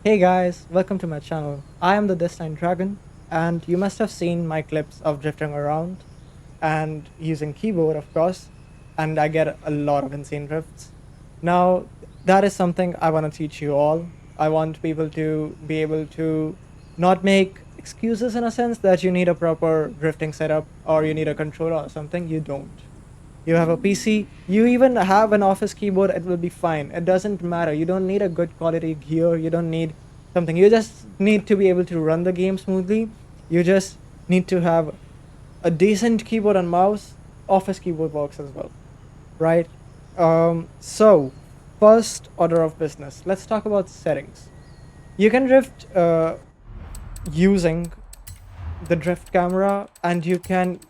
Hey guys, welcome to my channel. I am the Destined Dragon, and you must have seen my clips of drifting around and using keyboard, of course, and I get a lot of insane drifts. Now, that is something I want to teach you all. I want people to be able to not make excuses in a sense that you need a proper drifting setup or you need a controller or something. You don't. You have a PC, you even have an office keyboard, it will be fine. It doesn't matter. You don't need a good quality gear, you don't need something. You just need to be able to run the game smoothly. You just need to have a decent keyboard and mouse. Office keyboard works as well, right? So, first order of business, let's talk about settings. You can drift using the drift camera, and you can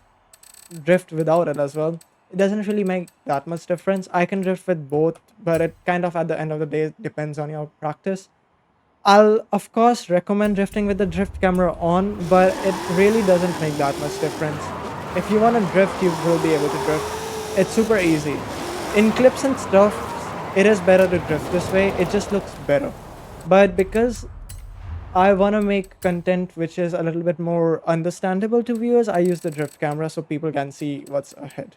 drift without it as well. It doesn't really make that much difference. I can drift with both, but it kind of at the end of the day depends on your practice. I'll of course recommend drifting with the drift camera on, but it really doesn't make that much difference. If you want to drift, you will be able to drift. It's super easy. In clips and stuff, it is better to drift this way. It just looks better. But because I want to make content which is a little bit more understandable to viewers, I use the drift camera so people can see what's ahead.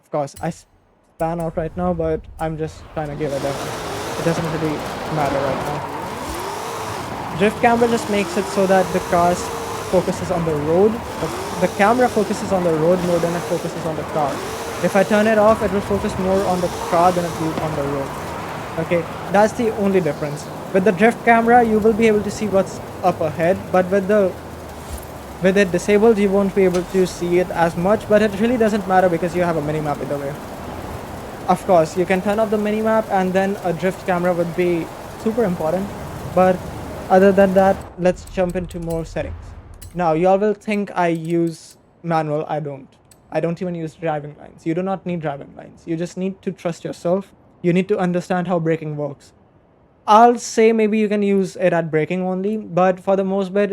Of course, I span out right now, but I'm just trying to give a demo. It doesn't really matter right now. Drift camera just makes it so that the car focuses on the road. The camera focuses on the road more than it focuses on the car. If I turn it off, it will focus more on the car than it will on the road. Okay, that's the only difference. With the drift camera, you will be able to see what's up ahead, but with it disabled, you won't be able to see it as much. But it really doesn't matter because you have a mini map either way. Of course, you can turn off the mini map, and then a drift camera would be super important. But other than that, let's jump into more settings. Now, y'all will think I use manual. I don't. I don't even use driving lines. You do not need driving lines. You just need to trust yourself. You need to understand how braking works. I'll say maybe you can use it at braking only, but for the most part,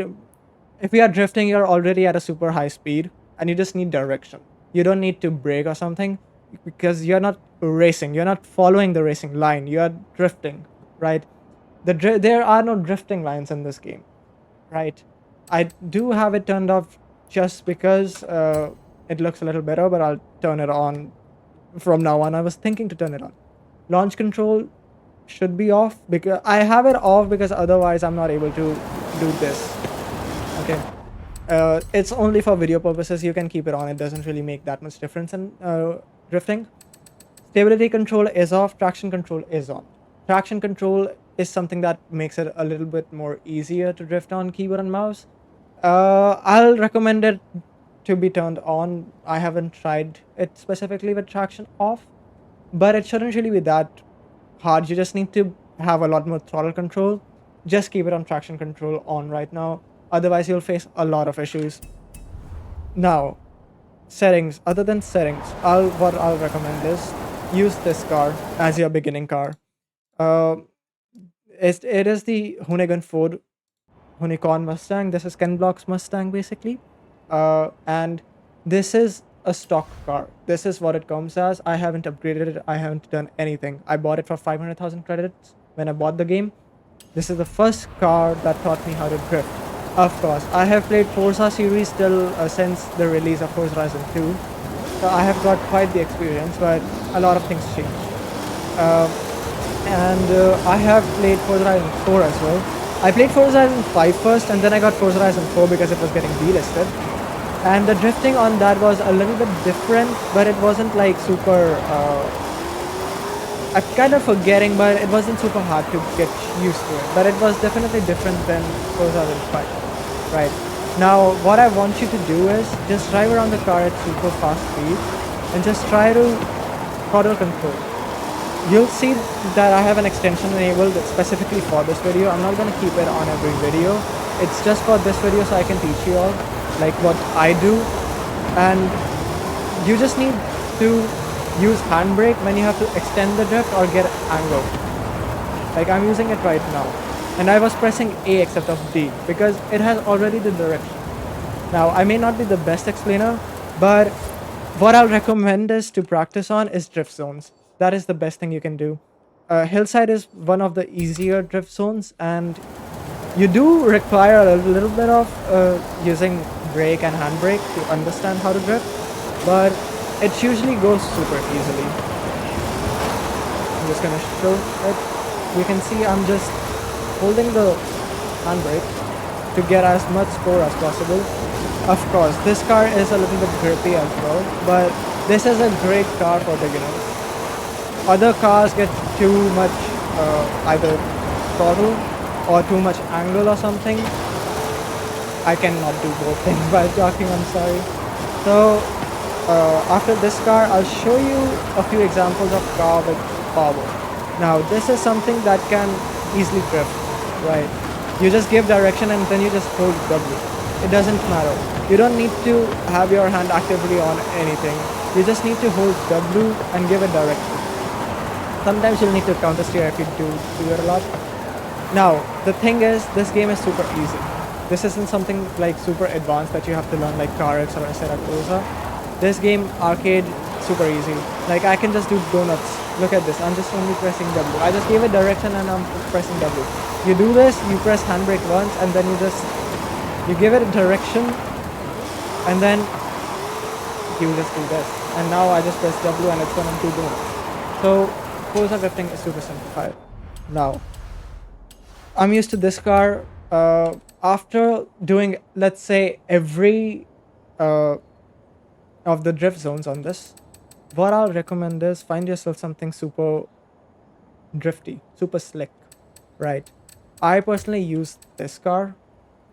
if you are drifting, you're already at a super high speed and you just need direction. You don't need to brake or something because you're not racing. You're not following the racing line. You are drifting, right? There are no drifting lines in this game, right? I do have it turned off just because it looks a little better, but I'll turn it on from now on. I was thinking to turn it on. Launch control should be off because I have it off because otherwise I'm not able to do this. Okay. It's only for video purposes. You can keep it on. It doesn't really make that much difference in drifting. Stability control is off. Traction control is on. Traction control is something that makes it a little bit more easier to drift on keyboard and mouse. I'll recommend it to be turned on. I haven't tried it specifically with traction off, but it shouldn't really be that hard. You just need to have a lot more throttle control. Just keep it on traction control on right now. Otherwise, you'll face a lot of issues. Now, settings. Other than settings, what I'll recommend is use this car as your beginning car. Uh, it is the Hoonigan Ford Unicorn Mustang. This is Ken Block's Mustang basically, and this is a stock car. This is what it comes as. I haven't upgraded it. I haven't done anything. I bought it for 500,000 credits when I bought the game. This is the first car that taught me how to drift. Of course, I have played Forza series still since the release of Forza Horizon 2. So I have got quite the experience, but a lot of things changed. Uh, and I have played Forza Horizon 4 as well. I played Forza Horizon 5 first, and then I got Forza Horizon 4 because it was getting delisted. And the drifting on that was a little bit different, but it wasn't like super. I'm kind of forgetting, but it wasn't super hard to get used to it. But it was definitely different than Forza Horizon 5. Right. Now, what I want you to do is just drive around the car at super fast speed and just try to throttle control. You'll see that I have an extension enabled specifically for this video. I'm not going to keep it on every video. It's just for this video so I can teach you all like what I do. And you just need to use handbrake when you have to extend the drift or get angle. Like I'm using it right now. And I was pressing A except of D because it has already the direction. Now, I may not be the best explainer, but what I'll recommend is to practice on is drift zones. That is the best thing you can do. Hillside is one of the easier drift zones, and You do require a little bit of using brake and handbrake to understand how to drift, but it usually goes super easily. I'm just gonna show it. You can see I'm just holding the handbrake to get as much score as possible. Of course, this car is a little bit grippy as well, but this is a great car for beginners. Other cars get too much either throttle or too much angle or something. I cannot do both things while talking, I'm sorry. So after this car, I'll show you a few examples of car with power. Now this is something that can easily drift, right? You just give direction and then you just hold W. It doesn't matter. You don't need to have your hand actively on anything. You just need to hold W and give it direction. Sometimes you'll need to counter steer if you do it a lot. Now, the thing is, this game is super easy. This isn't something like super advanced that you have to learn like CarX or Forza. This game, arcade, super easy. Like I can just do donuts. Look at this, I'm just only pressing W. I just gave it direction and I'm pressing W. You do this, you press handbrake once and then you give it a direction and then you just do this. And now I just press W and it's gonna do donuts. So Forza drifting is super simplified. Now, I'm used to this car. After doing, let's say, every of the drift zones on this, what I'll recommend is find yourself something super drifty, super slick, right? I personally use this car,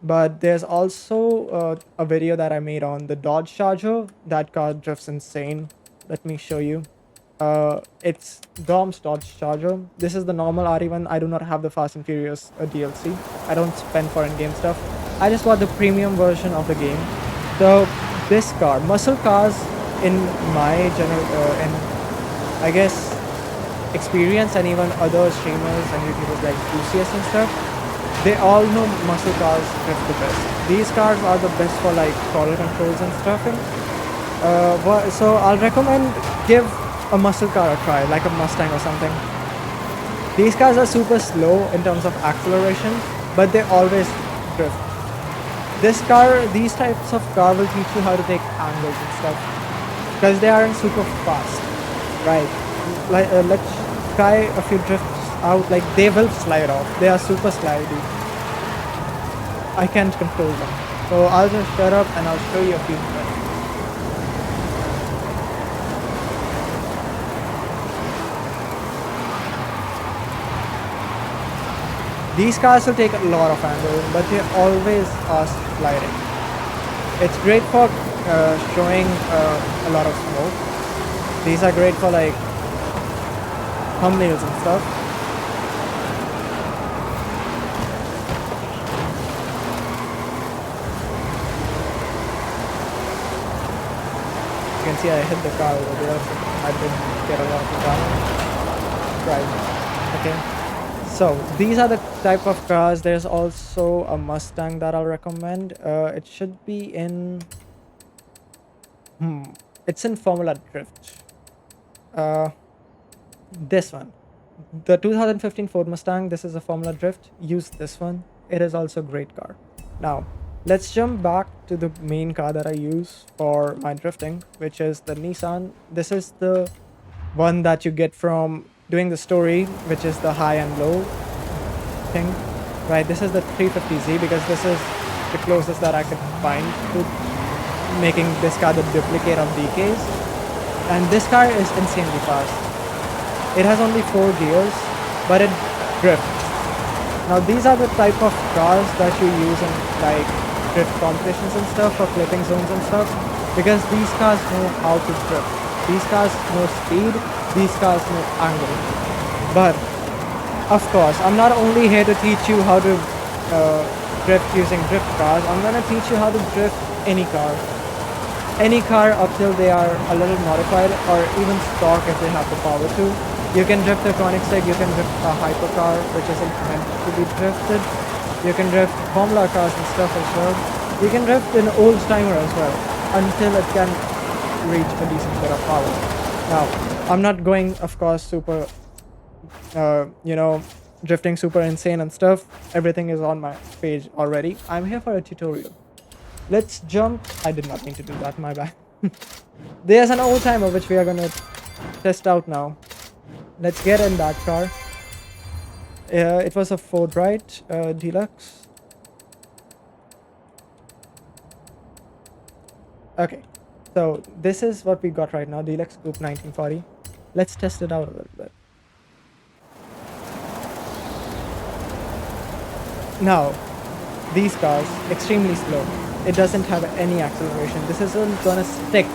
but there's also a video that I made on the Dodge Charger. That car drifts insane. Let me show you. It's Dom's Dodge Charger. This is the normal RE1. I do not have the Fast and Furious DLC. I don't spend for in-game stuff. I just bought the premium version of the game. So this car, muscle cars, in my I guess experience, and even other streamers and YouTubers like QCS and stuff, they all know muscle cars drift the best. These cars are the best for like throttle controls and stuff. So I'll recommend give a muscle car a try, like a Mustang or something. These cars are super slow in terms of acceleration, but they always drift. These types of car will teach you how to take angles and stuff, because they aren't super fast, right? Like let's try a few drifts out. Like they will slide off. They are super slidey. I can't control them. So I'll just shut up and I'll show you a few drifts. These cars will take a lot of angle, but they always are sliding. It's great for showing a lot of smoke. These are great for like thumbnails and stuff. You can see I hit the car over there, so I didn't get a lot of damage. Right. Okay. So these are the type of cars. There's also a Mustang that I'll recommend. It should be in it's in Formula Drift. This one, the 2015 Ford Mustang. This is a Formula Drift. Use this one. It is also a great car. Now let's jump back to the main car that I use for my drifting, which is the Nissan. This is the one that you get from doing the story, which is the high and low thing, right? This is the 350Z because this is the closest that I could find to making this car the duplicate of DK's. And this car is insanely fast. It has only 4 gears, but it drifts. Now these are the type of cars that you use in like drift competitions and stuff, or clipping zones and stuff, because these cars know how to drift. These cars know speed. These cars know angle. But of course, I'm not only here to teach you how to drift using drift cars. I'm gonna teach you how to drift any car. Any car up till they are a little modified, or even stock if they have the power to. You can drift a Koenigsegg, you can drift a hypercar which isn't meant to be drifted. You can drift Formula cars and stuff as well. You can drift an old timer as well, until it can reach a decent bit of power. Now, I'm not going, of course, super, drifting super insane and stuff, everything is on my page already. I'm here for a tutorial. Let's jump. I did not mean to do that, my bad. There's an old timer which we are gonna test out now. Let's get in that car. It was a Ford, right? Deluxe. Okay, so this is what we got right now, Deluxe Coupe 1940. Let's test it out a little bit. Now, these cars, extremely slow. It doesn't have any acceleration. This isn't gonna stick,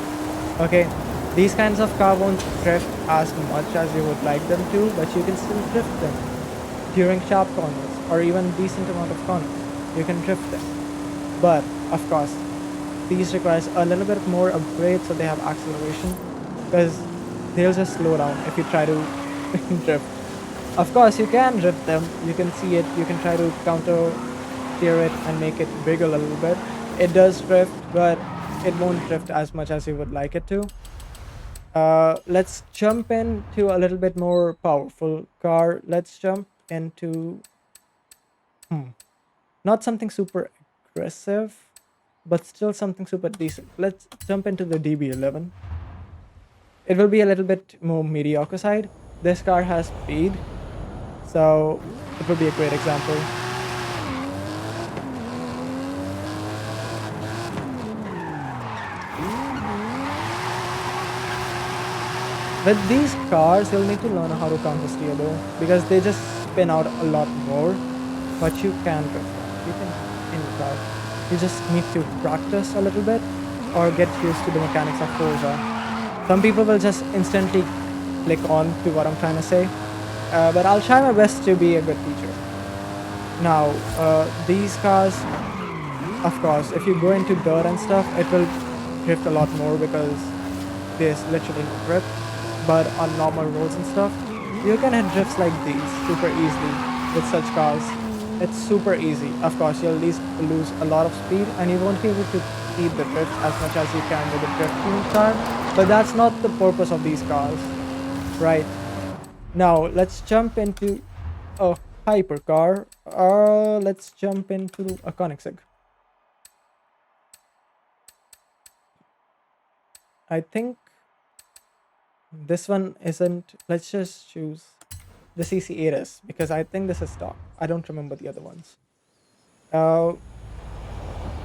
okay? These kinds of car won't drift as much as you would like them to, but you can still drift them during sharp corners or even decent amount of corners. You can drift them. But, of course, these requires a little bit more upgrade so they have acceleration, because they'll just slow down if you try to drift. Of course, you can drift them. You can see it. You can try to counter steer it and make it wiggle a little bit. It does drift, but it won't drift as much as you would like it to. Let's jump into a little bit more powerful car. Let's jump into not something super aggressive, but still something super decent. Let's jump into the DB11. It will be a little bit more mediocre side. This car has speed, so it would be a great example. With these cars, you'll need to learn how to counter steer though, because they just spin out a lot more, but you can drift them. You can in the car. You just need to practice a little bit or get used to the mechanics of Forza. Some people will just instantly click on to what I'm trying to say, but I'll try my best to be a good teacher. Now, these cars, of course, if you go into dirt and stuff, it will drift a lot more because there's literally no grip. But on normal roads and stuff, you can hit drifts like these super easily with such cars. It's super easy. Of course, you'll lose a lot of speed and you won't be able to see the drift as much as you can with a drift tuned car, but that's not the purpose of these cars, right? Now, let's jump into a hypercar. Let's jump into a Koenigsegg. I think this one isn't. Let's just choose the CC8S because I think this is stock. I don't remember the other ones.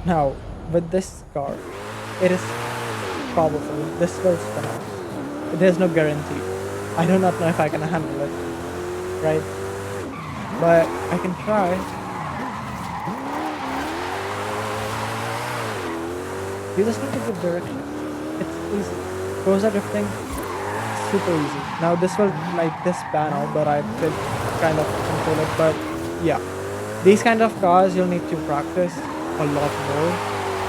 Now, with this car, it is powerful. This will spin out. There's no guarantee. I do not know if I can handle it, right? But I can try. You just need to give direction. It's easy. Forza drifting, super easy. Now this will like this pan out, but I did kind of control it. But yeah, these kind of cars you'll need to practice a lot more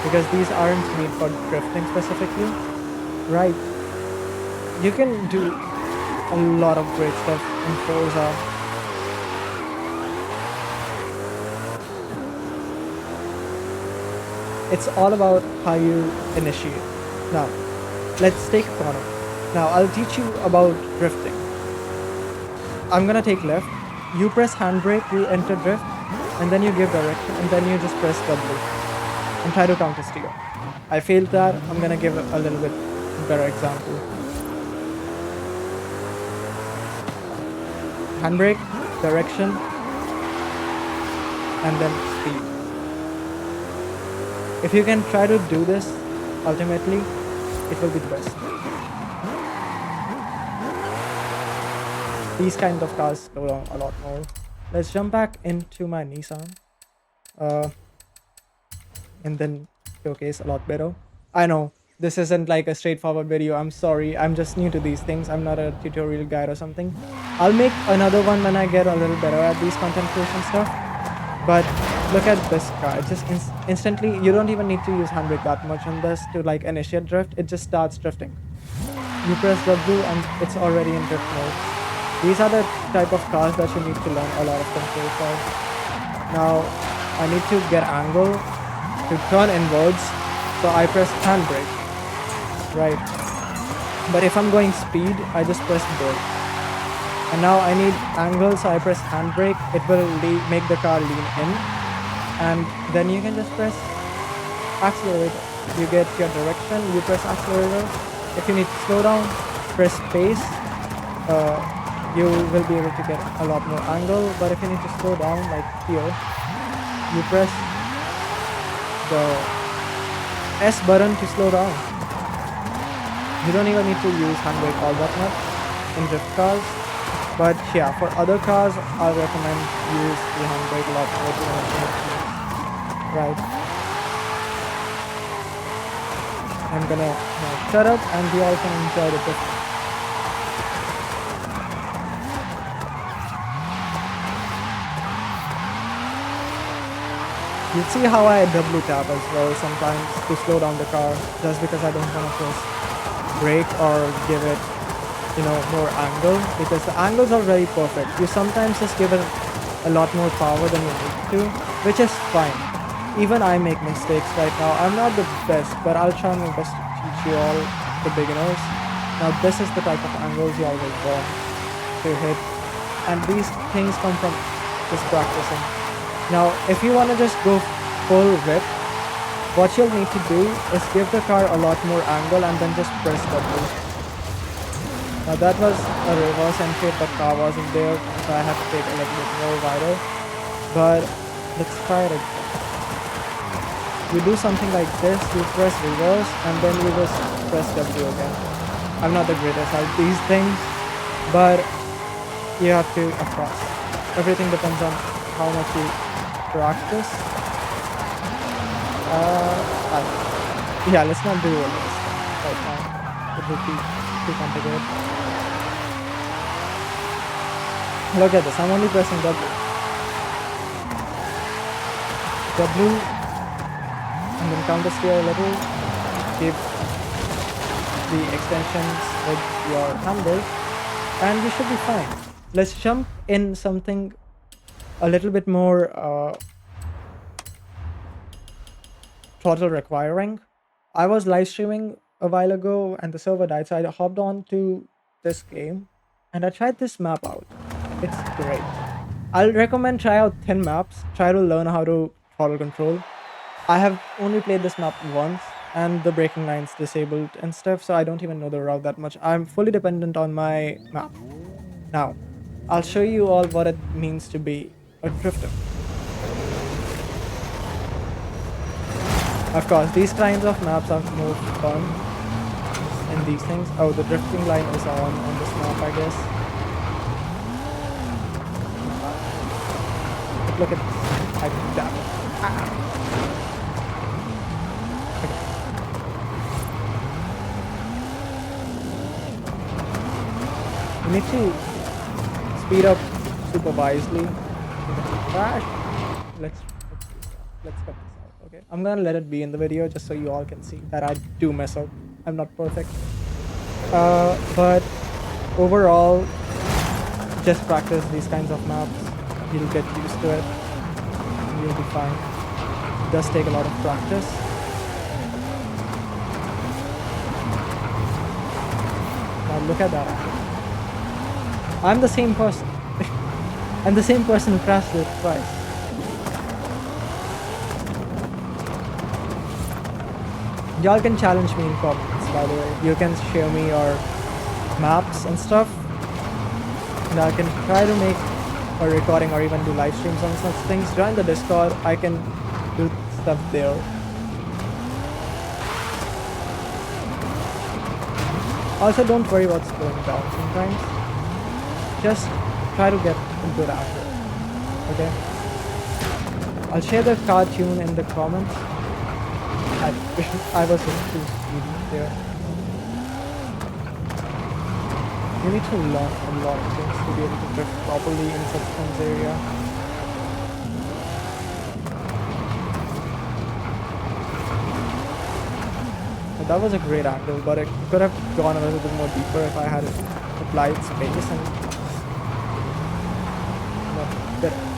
because these aren't made for drifting specifically, right? You can do a lot of great stuff in Forza. It's all about how you initiate. Now, let's take a corner. Now, I'll teach you about drifting. I'm gonna take left. You press handbrake, you enter drift, and then you give direction, and then you just press W and try to counter steer. I failed that. I'm gonna give a little bit better example. Handbrake, direction, and then speed. If you can try to do this, ultimately, it will be the best. These kind of cars slow down a lot more. Let's jump back into my Nissan. And then showcase a lot better. I know, this isn't like a straightforward video. I'm sorry. I'm just new to these things. I'm not a tutorial guide or something. I'll make another one when I get a little better at these content creation stuff. But look at this car. It just instantly, you don't even need to use handbrake that much on this to like initiate drift. It just starts drifting. You press W and it's already in drift mode. These are the type of cars that you need to learn a lot of control for. Now, I need to get angle to turn inwards, so I press handbrake, right? But if I'm going speed, I just press brake. And now I need angle, so I press handbrake. It will make the car lean in. And then you can just press accelerator. You get your direction, you press accelerator. If you need to slow down, press space. You will be able to get a lot more angle. But if you need to slow down, like here, you press the S button to slow down. You don't even need to use handbrake all that much in drift cars. But yeah, for other cars, I'll recommend use the handbrake a lot more to right. I'm gonna now shut up and we all can enjoy the drift. You see how I double tap as well sometimes to slow down the car just because I don't want to press brake or give it, more angle, because the angles are very perfect. You sometimes just give it a lot more power than you need to, which is fine. Even I make mistakes right now. I'm not the best, but I'll try my best to teach you all, the beginners. Now this is the type of angles you always want to hit, and these things come from just practicing. Now if you want to just go full whip, what you'll need to do is give the car a lot more angle and then just press W. Now that was a reverse entry, but car wasn't there, so I had to take a little bit more wider. But let's try it again. You do something like this, you press reverse and then you just press W again. I'm not the greatest at these things, but you have to, of course. Everything depends on how much you practice. Yeah, let's not do all this right now. It would be too complicated. Look at this, I'm only pressing W. W, and then counter steer a little, give the extensions with your handbrake, and you should be fine. Let's jump in something a little bit more throttle requiring. I was live streaming a while ago and the server died, so I hopped on to this game and I tried this map out. It's great. I'll recommend try out 10 maps, try to learn how to throttle control. I have only played this map once and the braking line's disabled and stuff, so I don't even know the route that much. I'm fully dependent on my map. Now, I'll show you all what it means to be a drifter. Of course, these kinds of maps are more fun in these things. Oh, the drifting line is on this map, I guess. But look at this. I damn it. Okay. You need to speed up super wisely. Crash. Let's cut this out. Okay, I'm gonna let it be in the video just so you all can see that I do mess up. I'm not perfect, but overall, just practice these kinds of maps. You'll get used to it and you'll be fine. It does take a lot of practice. Now look at that. I'm the same person. I'm the same person who crashed it twice. Y'all can challenge me in comments, by the way. You can share me your maps and stuff, and I can try to make a recording or even do live streams on such things. Join the Discord, I can do stuff there. Also, don't worry about slowing down sometimes. Just try to get a good angle, okay? I'll share the cartoon in the comments. I was just too speedy there. You need to learn a lot of things to be able to drift properly in such an area. But that was a great angle, but it could have gone a little bit more deeper if I had applied space and better.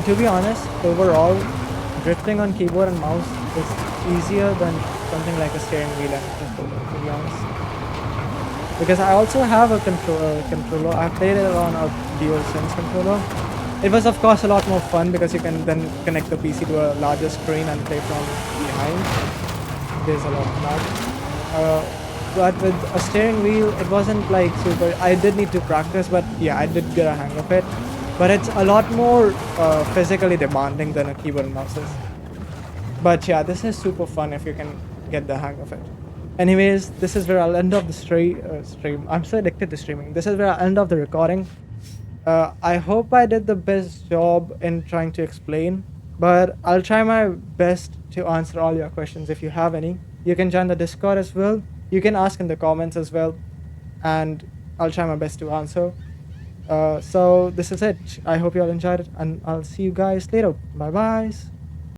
to be honest, overall, drifting on keyboard and mouse is easier than something like a steering wheel and controller, to be honest. Because I also have a controller. I played it on a DualSense controller. It was of course a lot more fun because you can then connect the PC to a larger screen and play from behind. There's a lot of that. But with a steering wheel, it wasn't like super. I did need to practice, but yeah, I did get a hang of it. But it's a lot more physically demanding than a keyboard and mouse is. But yeah, this is super fun if you can get the hang of it. Anyways, this is where I'll end up the stream. I'm so addicted to streaming. This is where I'll end up the recording. I hope I did the best job in trying to explain, but I'll try my best to answer all your questions if you have any. You can join the Discord as well. You can ask in the comments as well, and I'll try my best to answer. So this is it. I hope you all enjoyed it, and I'll see you guys later. Bye bye.